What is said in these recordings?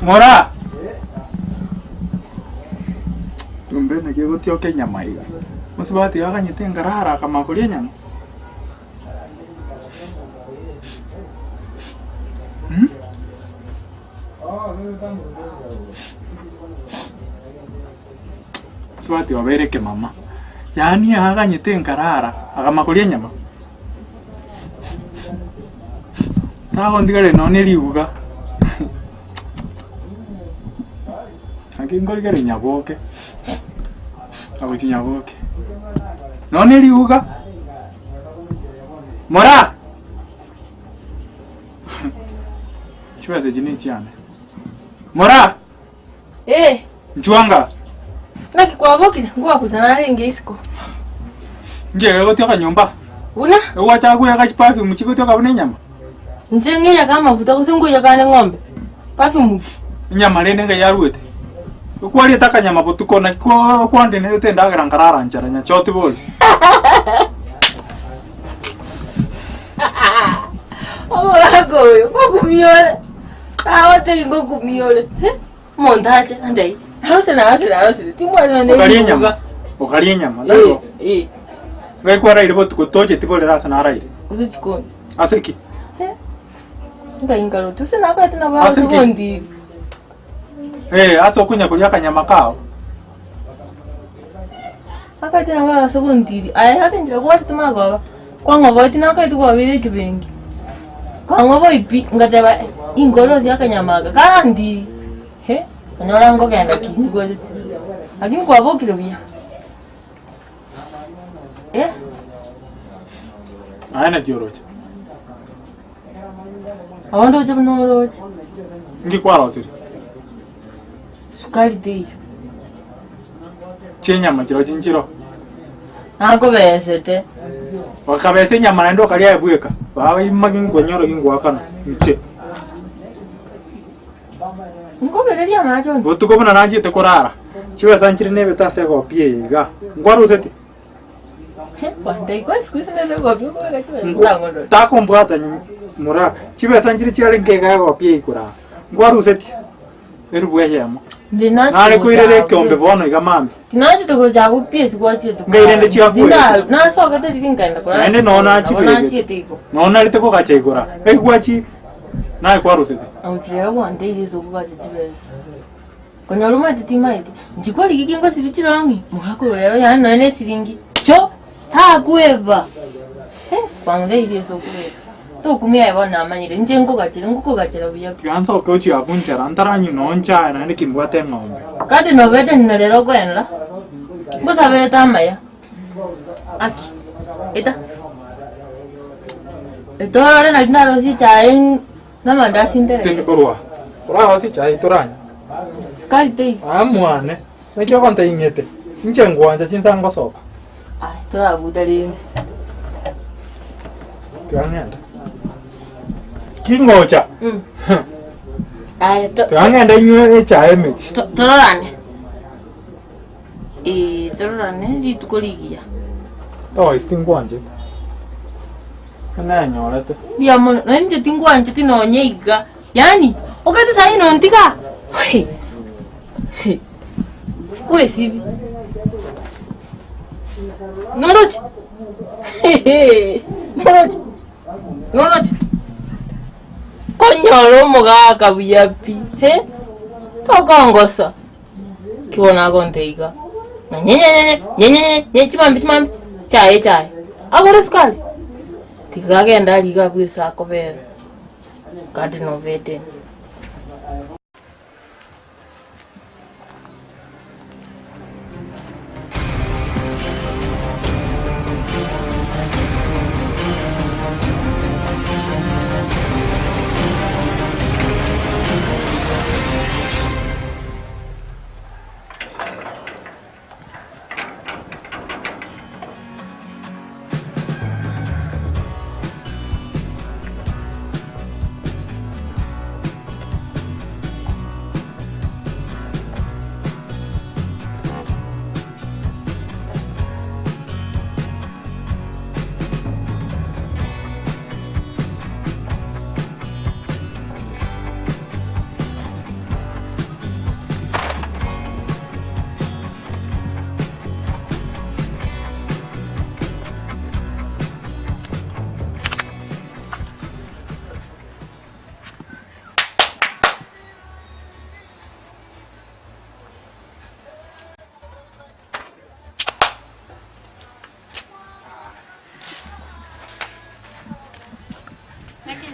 Mora. Tumbene kigo tio Kenya maiga. Musibati yakanyite ngarara kama kulia nyama. Musibati wabereke mama. Yani yakanyite ngarara akama kulia nyama. Taho ndigale none liuga. Angingoli gere nyaboke. Aguti nyaboke. None liuga. Mora. Chiwaze jini chiane. Mora. Nchuanga. Naki kwa boki ngwa kuzana renge isiko. Nge gote ka nyumba. Una? Ewa chagu ya kachipafi muchiko toka bune nyama. Njenge ya kama mafuta kusingo ya kane ng'ombe. Perfume. Nyama lene nga yaruete. Kwali taka nyama botuko na kwa ndene yote ndagira ngarara nchara nya choti bol. Orago yo kumiyole. Awote ngo kumiyole. Montaje andai. Hausa. Timwa nene. Okalie nyama. Ndako. Ngai kwa raire botuko toje tibole rasa na raire. Usichikoni. Asiki. Ingalo tusina kati na ba sekondi. Aso kunya kulya kanyama kao. Akati na ba sekondi. Ai hata njira kwa sitima kwa. Kwa ngobo tina kati kwa bile kibengi. Kwa ngobo ipi ngateba ingolo zi akanyamaga kandi. Kanyora ngo kenda kindi kwa. Lakini kwa boki robia. Aina joroje. Awando je mnoroje. Ngi kwa rosiri. Sukari dei. Chenyama chiro chinchiro. Nako besete. Wakabese nyama na ndo kalia ebueka. Baba imagi ngonyoro ngwa kana. Nche. Ngo bereria nacho. Botuko bana naji te korara. Chiwe sanchiri nebe tase ko piega. Ngwa ruseti. Kwandai kwa siku sina kwa pio kwa kitu. Ta kombrata mura. Chiwe sanchiri chiale ngega ko piega. Ngwa ruseti. Erubuye yamo. Nale kuirele kombe bono igamami. Kinacho to jabu piesi kwa chito. Ngairende chia kwa. Na soka te tingaenda kwa. Ende nona chibe. Nona liteko kachekora. Ekwachi. Na kwa ruseti. Autira wande yezo kwa chibesa. Konya ruma titimaidi. Njikoli kikingo sibichirangi. Muhako rero yana none siringi. Cho ta kueva. Kwangde yezo kueva. To kumia ibona amanyire njengo gachira buya. Ganso kochi apunchara antaranyi noncha na kimbwate ngombe. Kati no vede ninalero kwenda. Bosa vele tamaya. Aki. Eta. Etoro na ndaro si chaen na manda sintere. Tende korwa. Korwa si chai toranya. Kali tei. Amwane. Nekyo konta ingete. Nchengo anja chinsango soka. Ai, tora budali. Tuangenda. Kingocha. Ai, tuangenda nywe chai mechi. Torane. Torane di tukoligia. Istingwanje. Kana nyorete. Dia mon, nanje tingwanje tinonyeiga. Yani, okati sai no ntika. Uwe sivi. Norochi. Norochi. Konyoro mugaga buyapi. Tokongosa. Kibona gonteiga. Na nyenye chimambi. Chai. Agora skali. Tikagenda liga kwisa kobera. Kati no vete.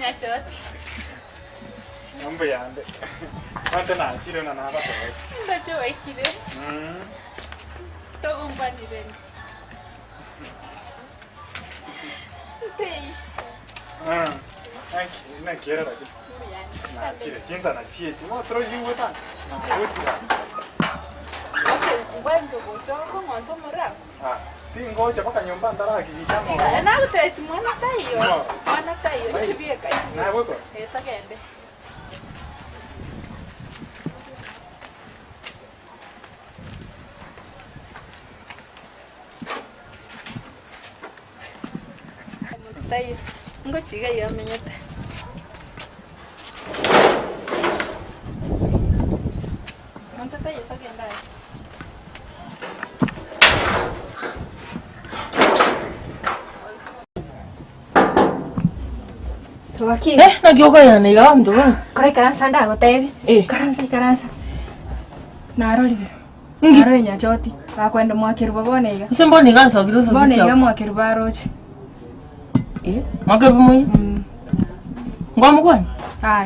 nyachoti. Mambo yande. Wante na chiro na naba to. Ndacho waikire. Togo mbani reni. Tei. Na quiero la. Na chire jinza na chie tu otro yugo tan. Na uti. Ose ngwango gochongo mwanto mora. Tingo cha paka nyumba ndara kikishamo. Na uteti mwana tayo. Mwana tayo chibie kai. Na weko. Tagende. Tayo. Ngo chiga yamenyete. Mwanto tayo tagenda. Tuwaki. Nagyoga yana iga mtu bana. Kore karansa ndago tebi. Karansa. Narorire. Narore nyachoti. Bakwenda mwakiru babone iga. Isembo ni ganso giroso bone iga mwakiru baroche. Mwakiru muyi. Ngwa mkwani?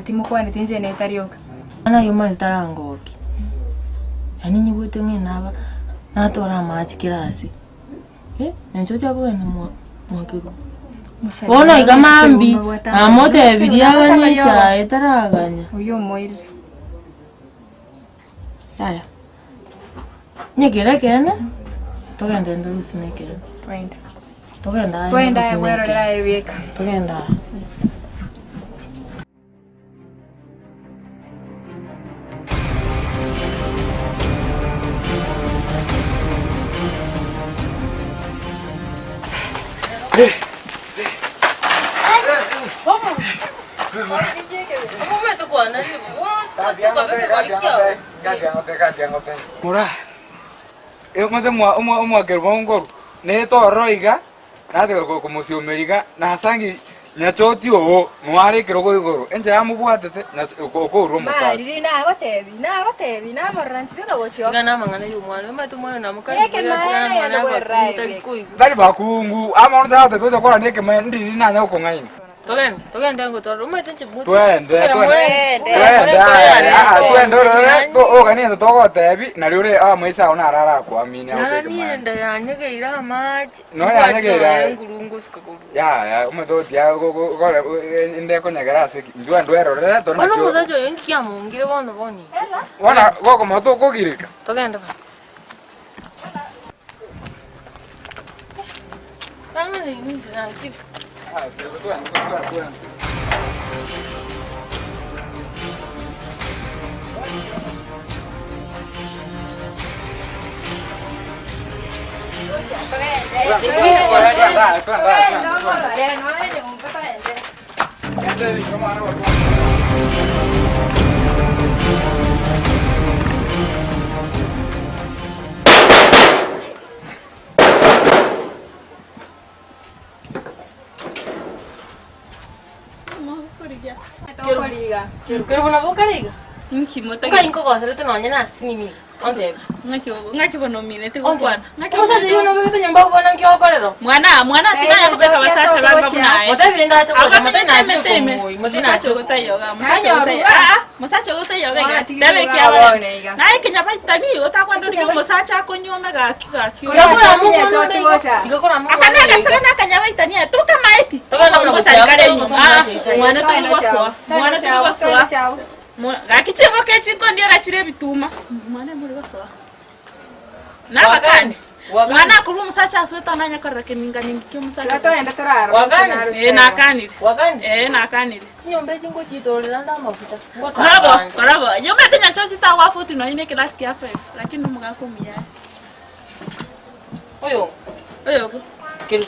Timukwane tinje ne tarioka. Ana yuma zitarangoki. Yani nyibute nginaba natora amachi kirasi. Nchoti yako ene mwakiru. Bona igamambi amote ebiriaga nyicha etaraganya. Uyo moirire. Yaya. Nyekera kene? Togenda ndurusi nekera. Twenda. Twenda werorera ebika. Togenda. Mura. Mate mwakerwa ngoro. Ne toro iga. Nate ko musio meriga na sangi nyachoti o nware kirogo igoro. Enje amubwatete ko ro musasa. Mari na gotebi na moranchi beka gochio. Gana mangana yumwana mate mwana namukali. Yeke maana ya nwerra. Dali bakungu amonza ate to kora neke mendi na nya ko ngaini. Togenda ngo toro umete chibuti. Twende. Organiza todo tebi na rure mwisa ona arara kwa mini au keke. Nani yanyege ira maji. No yanyege ira. Ngurungu sikakuru. Ya umedo dia go inde ko nyagara se ndwa ndwero rere to na. Ono muzajo yonkia mungire bono boni. Wana go moto ko girika. Togenda ba. Kama ni nje na chika. Quiero una boca diga. Nkimota. Uka inko kwa sere tano nyana sini. Onde. Ngaki bono mine te kwana. Ngaki bono sere yono mwe nyamba kwa nanki okorero. Mwana tina kubeka basacha banga munaye. Mota bilinda cha kwa mota na chi ko moyi. Mota na chi ko yoga. Musacha ko yoga. Debe kia wa. Na ikinya baitani utakwa nduri musacha ko nyome ga kiki. Ngakora mungu nde gocha. Ngakora mungu. Akana kasana na kanya baitani tuka maiti. Toka na mungu sarikare mwana tuko mwana tuko gakichiko kechiko ndio rachire bituma mwana muri basoa na bakani mwana kuru musacha asweta nanya karake ninga ningi musacha enda toraro wakani nakani wakani nakani nyombe jingo chitorera nda mafuta korabo nyombe tinya chozi ta wa futi no ine class ya 5 lakini mugakomia oyo Quiero